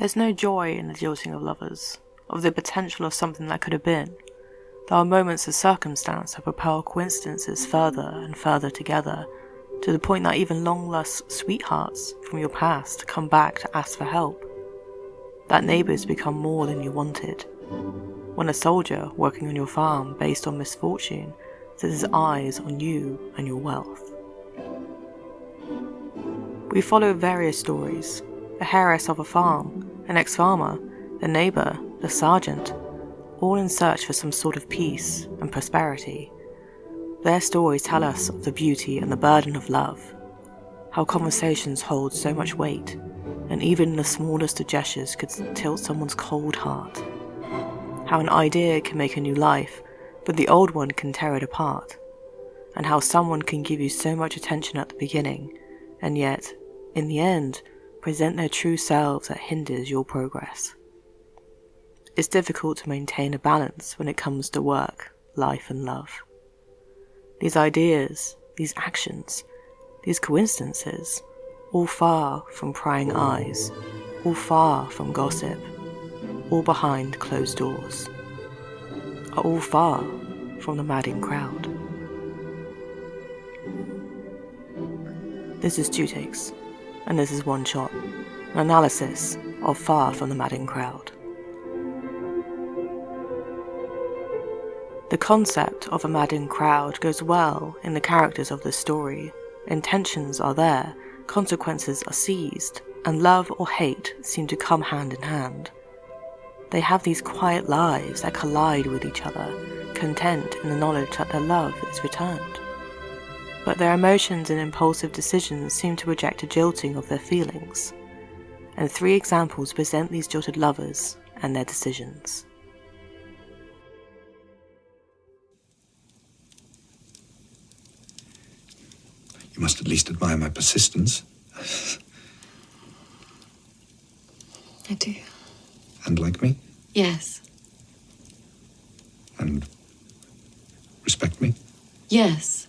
There's no joy in the jilting of lovers, of the potential of something that could have been. There are moments of circumstance that propel coincidences further and further together, to the point that even long-lost sweethearts from your past come back to ask for help. That neighbours become more than you wanted. When a soldier working on your farm based on misfortune sets his eyes on you and your wealth. We follow various stories: a heiress of a farm, an ex-farmer, the neighbour, the sergeant, all in search for some sort of peace and prosperity. Their stories tell us of the beauty and the burden of love, how conversations hold so much weight, and even the smallest of gestures could tilt someone's cold heart. How an idea can make a new life, but the old one can tear it apart. And how someone can give you so much attention at the beginning, and yet, in the end, present their true selves that hinders your progress. It's difficult to maintain a balance when it comes to work, life and love. These ideas, these actions, these coincidences, all far from prying eyes, all far from gossip, all behind closed doors, are all far from the madding crowd. This is 2 takes, and this is 1 shot, an analysis of Far from the Madding Crowd. The concept of a madding crowd goes well in the characters of the story. Intentions are there, consequences are seized, and love or hate seem to come hand in hand. They have these quiet lives that collide with each other, content in the knowledge that their love is returned. But their emotions and impulsive decisions seem to reject a jilting of their feelings, and 3 examples present these jilted lovers and their decisions. You must at least admire my persistence. I do. And like me? Yes. And respect me? Yes.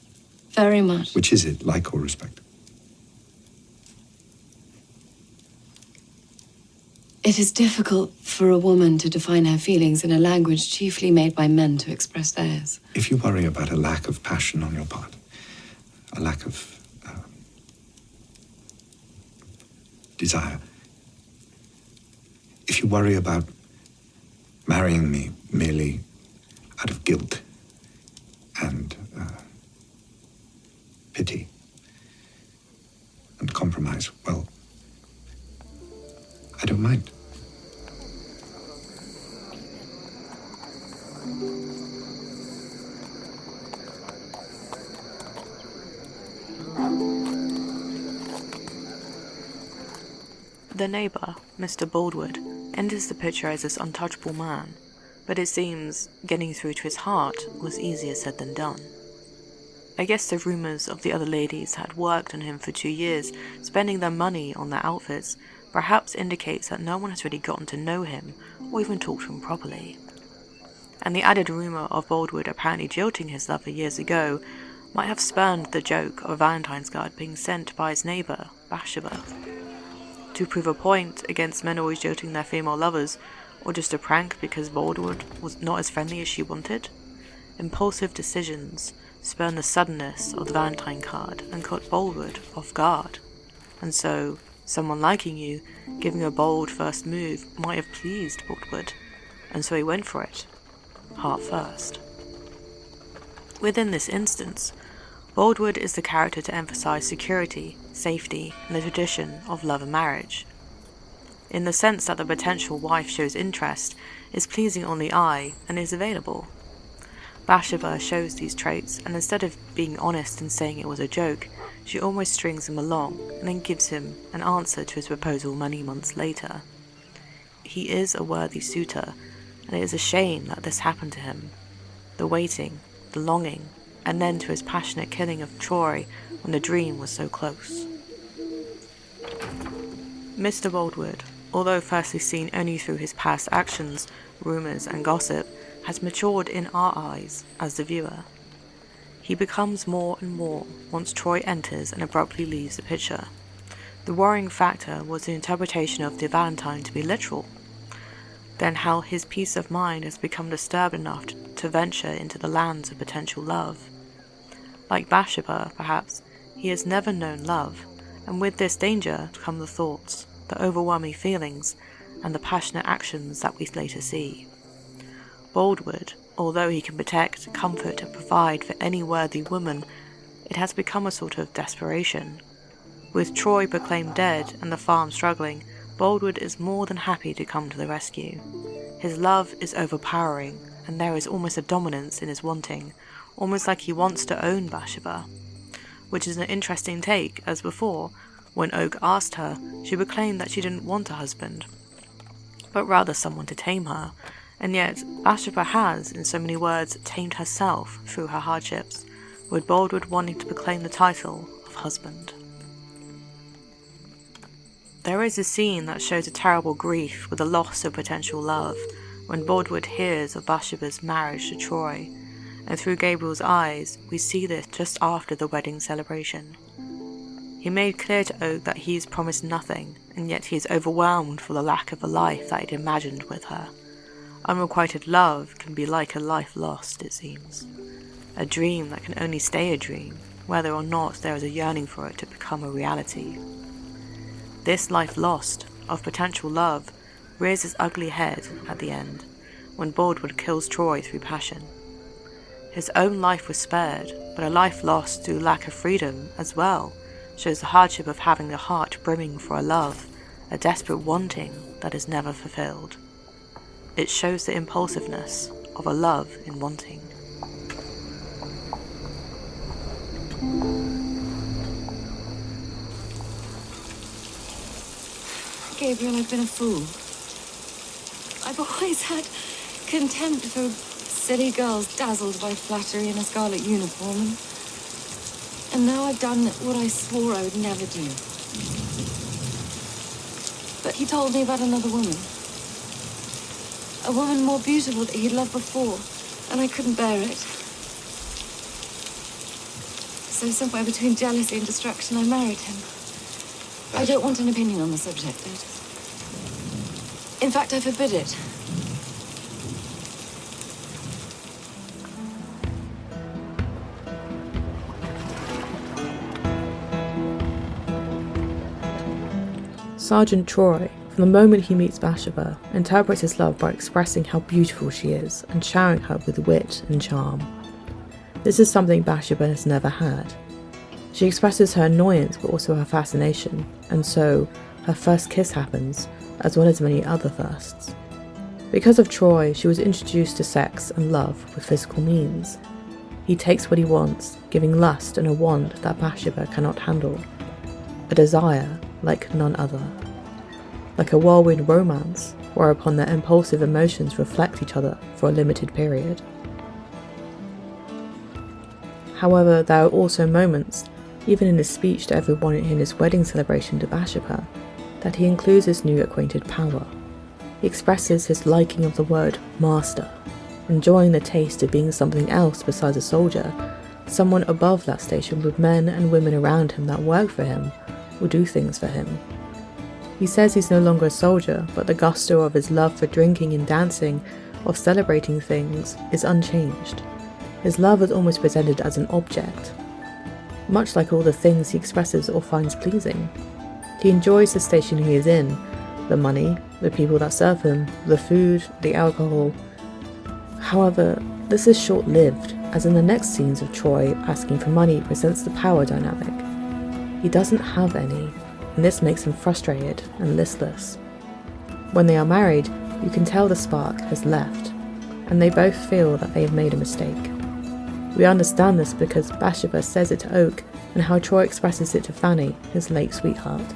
Very much. Which is it, like or respect? It is difficult for a woman to define her feelings in a language chiefly made by men to express theirs. If you worry about a lack of passion on your part, a lack of desire, if you worry about marrying me merely out of guilt and pity and compromise, well, I don't mind. The neighbour, Mr. Boldwood, enters the picture as this untouchable man, but it seems getting through to his heart was easier said than done. I guess the rumours of the other ladies had worked on him for 2 years, spending their money on their outfits, perhaps indicates that no one has really gotten to know him or even talked to him properly. And the added rumour of Boldwood apparently jilting his lover years ago might have spurned the joke of a Valentine's card being sent by his neighbour, Bathsheba. To prove a point against men always jilting their female lovers, or just a prank because Boldwood was not as friendly as she wanted? Impulsive decisions spurn the suddenness of the Valentine card and caught Boldwood off guard. And so, someone liking you, giving a bold first move, might have pleased Boldwood, and so he went for it, heart first. Within this instance, Boldwood is the character to emphasize security, safety, and the tradition of love and marriage. In the sense that the potential wife shows interest, is pleasing on the eye, and is available. Bathsheba shows these traits, and instead of being honest and saying it was a joke, she almost strings him along, and then gives him an answer to his proposal many months later. He is a worthy suitor, and it is a shame that this happened to him. The waiting, the longing, and then to his passionate killing of Troy when the dream was so close. Mr. Boldwood, although firstly seen only through his past actions, rumours and gossip, has matured in our eyes as the viewer. He becomes more and more once Troy enters and abruptly leaves the picture. The worrying factor was the interpretation of the Valentine to be literal. Then how his peace of mind has become disturbed enough to venture into the lands of potential love. Like Bathsheba, perhaps, he has never known love, and with this danger come the thoughts, the overwhelming feelings, and the passionate actions that we later see. Boldwood, although he can protect, comfort, and provide for any worthy woman, it has become a sort of desperation. With Troy proclaimed dead and the farm struggling, Boldwood is more than happy to come to the rescue. His love is overpowering, and there is almost a dominance in his wanting, almost like he wants to own Bathsheba. Which is an interesting take, as before, when Oak asked her, she proclaimed that she didn't want a husband, but rather someone to tame her, and yet Bathsheba has, in so many words, tamed herself through her hardships, with Boldwood wanting to proclaim the title of husband. There is a scene that shows a terrible grief with the loss of potential love, when Boldwood hears of Bathsheba's marriage to Troy, and through Gabriel's eyes we see this just after the wedding celebration. He made clear to Oak that he is promised nothing, and yet he is overwhelmed for the lack of a life that he'd imagined with her. Unrequited love can be like a life lost, it seems. A dream that can only stay a dream, whether or not there is a yearning for it to become a reality. This life lost, of potential love, rears its ugly head at the end, when Boldwood kills Troy through passion. His own life was spared, but a life lost through lack of freedom as well shows the hardship of having a heart brimming for a love, a desperate wanting that is never fulfilled. It shows the impulsiveness of a love in wanting. Gabriel, I've been a fool. I've always had contempt for silly girls dazzled by flattery in a scarlet uniform. And now I've done what I swore I would never do. But he told me about another woman. A woman more beautiful that he'd loved before, and I couldn't bear it. So somewhere between jealousy and distraction, I married him. I don't want an opinion on the subject, Ed. In fact, I forbid it. Sergeant Troy, from the moment he meets Bathsheba, interprets his love by expressing how beautiful she is and showering her with wit and charm. This is something Bathsheba has never had. She expresses her annoyance but also her fascination, and so her first kiss happens, as well as many other firsts. Because of Troy, she was introduced to sex and love with physical means. He takes what he wants, giving lust and a want that Bathsheba cannot handle. A desire like none other. Like a whirlwind romance, whereupon their impulsive emotions reflect each other for a limited period. However, there are also moments, even in his speech to everyone in his wedding celebration to Bathsheba, that he includes his new acquainted power. He expresses his liking of the word master, enjoying the taste of being something else besides a soldier, someone above that station with men and women around him that work for him, or do things for him. He says he's no longer a soldier, but the gusto of his love for drinking and dancing, of celebrating things, is unchanged. His love is almost presented as an object, much like all the things he expresses or finds pleasing. He enjoys the station he is in, the money, the people that serve him, the food, the alcohol. However, this is short-lived, as in the next scenes of Troy asking for money presents the power dynamic. He doesn't have any, and this makes him frustrated and listless. When they are married, you can tell the spark has left, and they both feel that they have made a mistake. We understand this because Bathsheba says it to Oak, and how Troy expresses it to Fanny, his late sweetheart.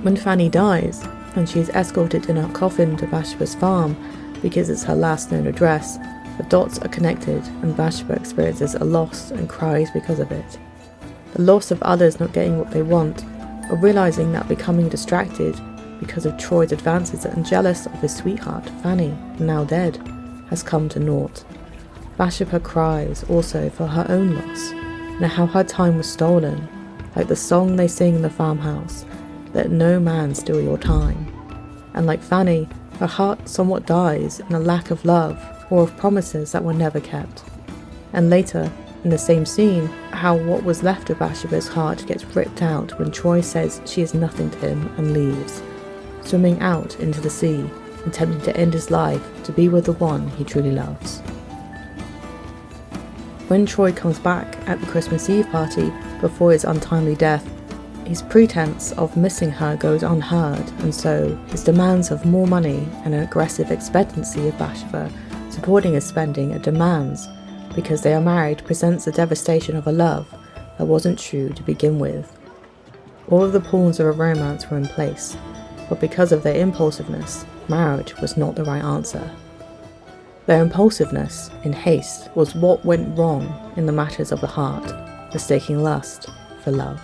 When Fanny dies, and she is escorted in her coffin to Bathsheba's farm because it's her last known address, the dots are connected and Bathsheba experiences a loss and cries because of it. The loss of others not getting what they want, or realising that becoming distracted because of Troy's advances and jealous of his sweetheart, Fanny, now dead, has come to naught. Bathsheba cries also for her own loss, and how her time was stolen, like the song they sing in the farmhouse, "Let no man steal your time." And like Fanny, her heart somewhat dies in a lack of love or of promises that were never kept. And later, in the same scene, how what was left of Bathsheba's heart gets ripped out when Troy says she is nothing to him and leaves, swimming out into the sea, attempting to end his life to be with the one he truly loves. When Troy comes back at the Christmas Eve party before his untimely death, his pretense of missing her goes unheard, and so his demands of more money and an aggressive expectancy of Bathsheba supporting his spending at demands because they are married presents the devastation of a love that wasn't true to begin with. All of the pawns of a romance were in place, but because of their impulsiveness, marriage was not the right answer. Their impulsiveness, in haste, was what went wrong in the matters of the heart, mistaking lust for love.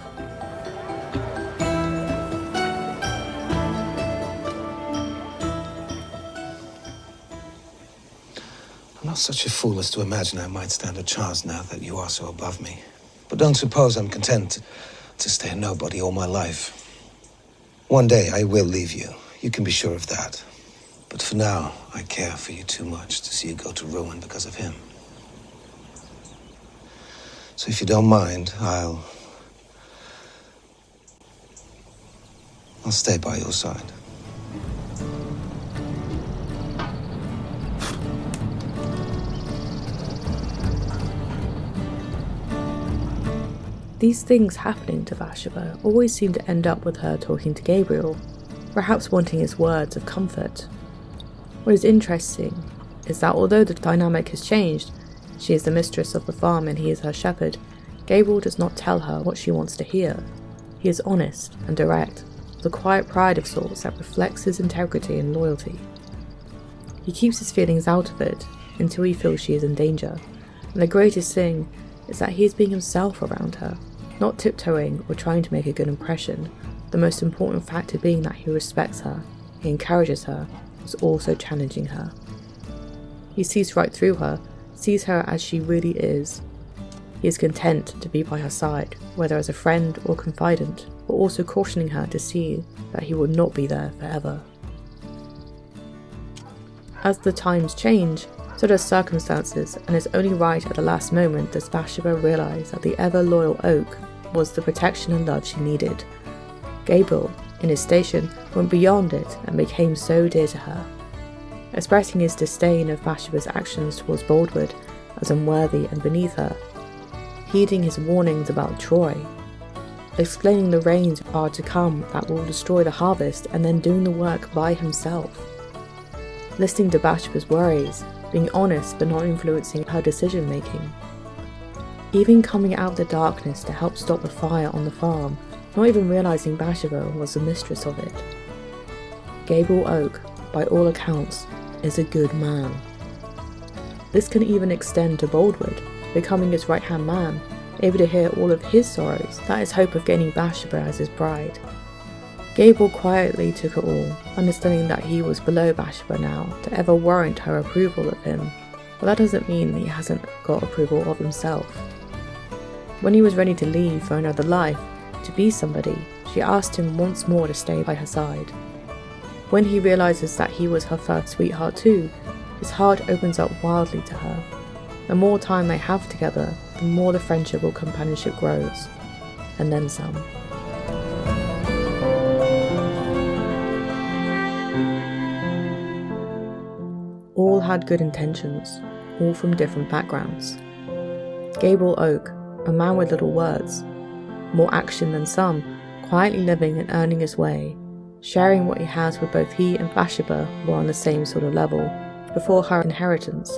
I'm not such a fool as to imagine I might stand a chance now that you are so above me. But don't suppose I'm content to stay a nobody all my life. One day I will leave you. You can be sure of that. But for now, I care for you too much to see you go to ruin because of him. So if you don't mind, I'll stay by your side. These things happening to Bathsheba always seem to end up with her talking to Gabriel, perhaps wanting his words of comfort. What is interesting is that although the dynamic has changed, she is the mistress of the farm and he is her shepherd, Gabriel does not tell her what she wants to hear. He is honest and direct, with a quiet pride of sorts that reflects his integrity and loyalty. He keeps his feelings out of it until he feels she is in danger, and the greatest thing is that he is being himself around her, not tiptoeing or trying to make a good impression, the most important factor being that he respects her, he encourages her, is also challenging her. He sees right through her, sees her as she really is. He is content to be by her side, whether as a friend or confidant, but also cautioning her to see that he will not be there forever. As the times change, so does circumstances, and it's only right at the last moment does Bathsheba realise that the ever-loyal Oak was the protection and love she needed. Gabriel, in his station, went beyond it and became so dear to her, expressing his disdain of Bathsheba's actions towards Boldwood as unworthy and beneath her, heeding his warnings about Troy, explaining the rains are to come that will destroy the harvest and then doing the work by himself, listening to Bathsheba's worries, being honest but not influencing her decision-making, even coming out of the darkness to help stop the fire on the farm, not even realising Bathsheba was the mistress of it. Gabriel Oak, by all accounts, is a good man. This can even extend to Boldwood, becoming his right-hand man, able to hear all of his sorrows, that is hope of gaining Bathsheba as his bride. Gabriel quietly took it all, understanding that he was below Bathsheba now to ever warrant her approval of him, but that doesn't mean that he hasn't got approval of himself. When he was ready to leave for another life, to be somebody, she asked him once more to stay by her side. When he realises that he was her first sweetheart too, his heart opens up wildly to her. The more time they have together, the more the friendship or companionship grows, and then some. All had good intentions, all from different backgrounds. Gabriel Oak, a man with little words, more action than some, quietly living and earning his way, sharing what he has with both he and Bathsheba were on the same sort of level, before her inheritance,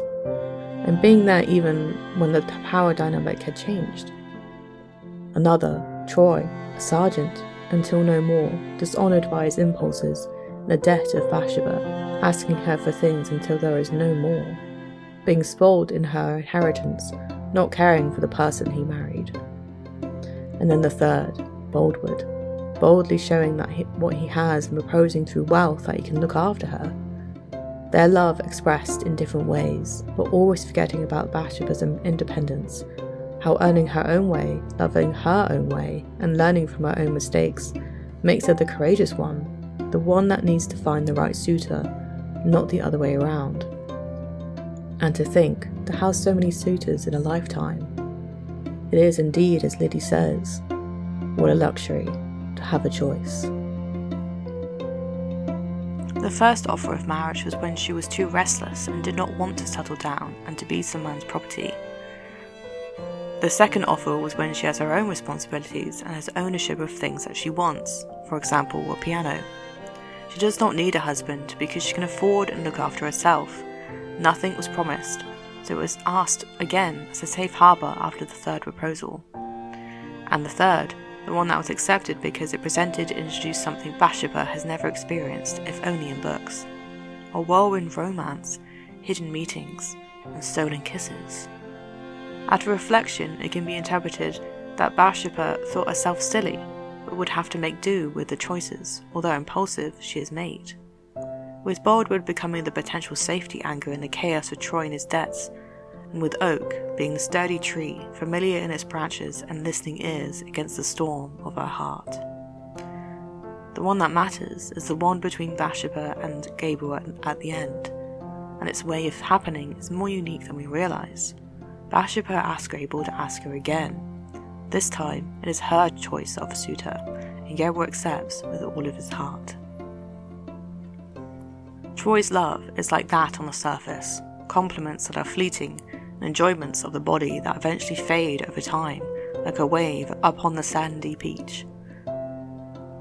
and being there even when the power dynamic had changed. Another, Troy, a sergeant, until no more, dishonoured by his impulses, the debt of Bathsheba, asking her for things until there is no more, being spoiled in her inheritance, not caring for the person he married. And then the third, Boldwood, boldly showing that what he has and proposing through wealth that he can look after her. Their love expressed in different ways, but always forgetting about Bathsheba's independence, how earning her own way, loving her own way, and learning from her own mistakes makes her the courageous one, the one that needs to find the right suitor, not the other way around. And to think to have so many suitors in a lifetime. It is indeed, as Liddy says, what a luxury to have a choice. The first offer of marriage was when she was too restless and did not want to settle down and to be some man's property. The second offer was when she has her own responsibilities and has ownership of things that she wants, for example, a piano. She does not need a husband because she can afford and look after herself. Nothing was promised, so it was asked again as a safe harbour after the third proposal. And the third, the one that was accepted because it presented and introduced something Bathsheba has never experienced, if only in books. A whirlwind romance, hidden meetings, and stolen kisses. After reflection, it can be interpreted that Bathsheba thought herself silly, but would have to make do with the choices, although impulsive, she has made. With Boldwood becoming the potential safety anchor in the chaos of Troy and his debts, and with Oak being the sturdy tree, familiar in its branches and listening ears against the storm of her heart. The one that matters is the one between Bathsheba and Gabriel at the end, and its way of happening is more unique than we realise. Bathsheba asks Gabriel to ask her again. This time, it is her choice of a suitor, and Gabriel accepts with all of his heart. Troy's love is like that on the surface, compliments that are fleeting, and enjoyments of the body that eventually fade over time, like a wave upon the sandy beach.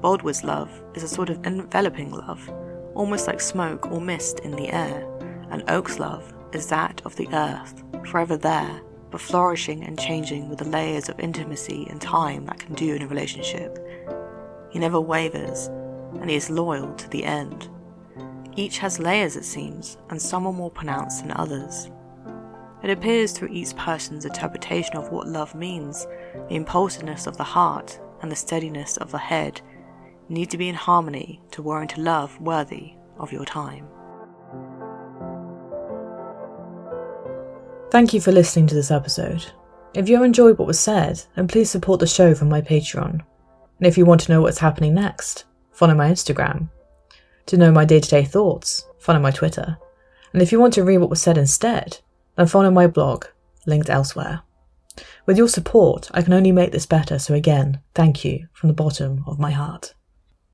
Boldwood's love is a sort of enveloping love, almost like smoke or mist in the air, and Oak's love is that of the earth, forever there, but flourishing and changing with the layers of intimacy and time that can do in a relationship. He never wavers, and he is loyal to the end. Each has layers, it seems, and some are more pronounced than others. It appears through each person's interpretation of what love means, the impulsiveness of the heart and the steadiness of the head need to be in harmony to warrant a love worthy of your time. Thank you for listening to this episode. If you enjoyed what was said, then please support the show from my Patreon. And if you want to know what's happening next, follow my Instagram. To know my day-to-day thoughts, follow my Twitter. And if you want to read what was said instead, then follow my blog, linked elsewhere. With your support, I can only make this better, so again, thank you from the bottom of my heart.